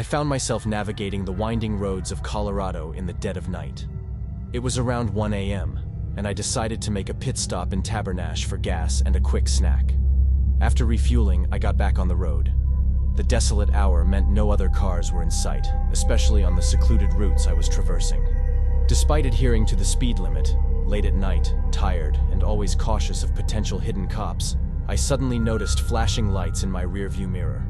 I found myself navigating the winding roads of Colorado in the dead of night. It was around 1 a.m., and I decided to make a pit stop in Tabernash for gas and a quick snack. After refueling, I got back on the road. The desolate hour meant no other cars were in sight, especially on the secluded routes I was traversing. Despite adhering to the speed limit, late at night, tired, and always cautious of potential hidden cops, I suddenly noticed flashing lights in my rearview mirror.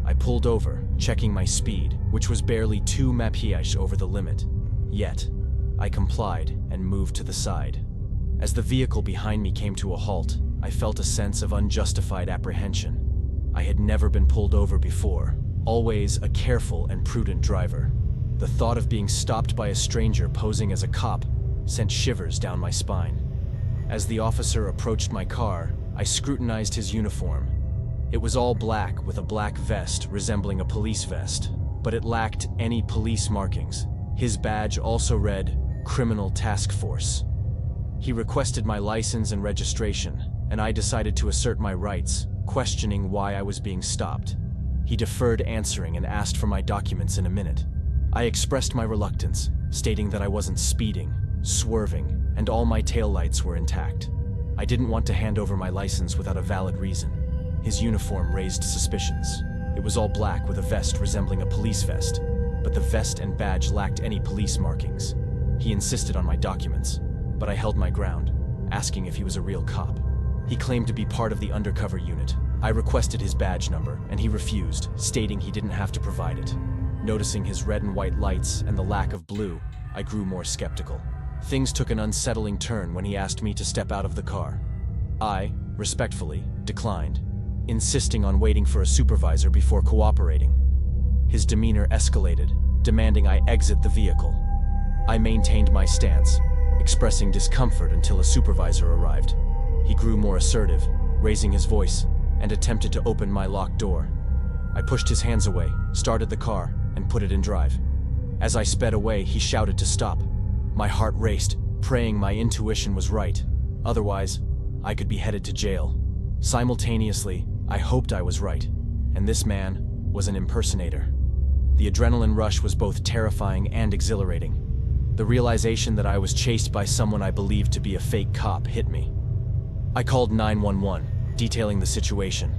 I pulled over, checking my speed, which was barely 2 mph over the limit. Yet, I complied and moved to the side. As the vehicle behind me came to a halt, I felt a sense of unjustified apprehension. I had never been pulled over before, always a careful and prudent driver. The thought of being stopped by a stranger posing as a cop sent shivers down my spine. As the officer approached my car, I scrutinized his uniform. It was all black with a black vest resembling a police vest, but it lacked any police markings. His badge also read, Criminal Task Force. He requested my license and registration, and I decided to assert my rights, questioning why I was being stopped. He deferred answering and asked for my documents in a minute. I expressed my reluctance, stating that I wasn't speeding, swerving, and all my taillights were intact. I didn't want to hand over my license without a valid reason. His uniform raised suspicions. It was all black with a vest resembling a police vest, but the vest and badge lacked any police markings. He insisted on my documents, but I held my ground, asking if he was a real cop. He claimed to be part of the undercover unit. I requested his badge number, and he refused, stating he didn't have to provide it. Noticing his red and white lights and the lack of blue, I grew more skeptical. Things took an unsettling turn when he asked me to step out of the car. I, respectfully, declined, insisting on waiting for a supervisor before cooperating. His demeanor escalated, demanding I exit the vehicle. I maintained my stance, expressing discomfort until a supervisor arrived. He grew more assertive, raising his voice, and attempted to open my locked door. I pushed his hands away, started the car, and put it in drive. As I sped away, he shouted to stop. My heart raced, praying my intuition was right. Otherwise, I could be headed to jail. Simultaneously, I hoped I was right, and this man was an impersonator. The adrenaline rush was both terrifying and exhilarating. The realization that I was chased by someone I believed to be a fake cop hit me. I called 911, detailing the situation.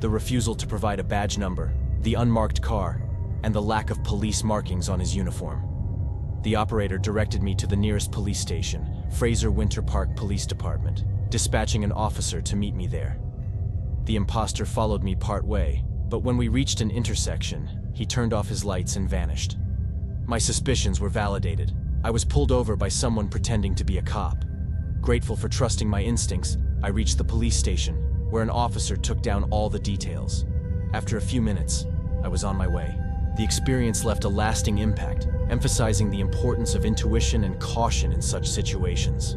The refusal to provide a badge number, the unmarked car, and the lack of police markings on his uniform. The operator directed me to the nearest police station, Fraser Winter Park Police Department, dispatching an officer to meet me there. The imposter followed me part way, but when we reached an intersection, he turned off his lights and vanished. My suspicions were validated. I was pulled over by someone pretending to be a cop. Grateful for trusting my instincts, I reached the police station, where an officer took down all the details. After a few minutes, I was on my way. The experience left a lasting impact, emphasizing the importance of intuition and caution in such situations.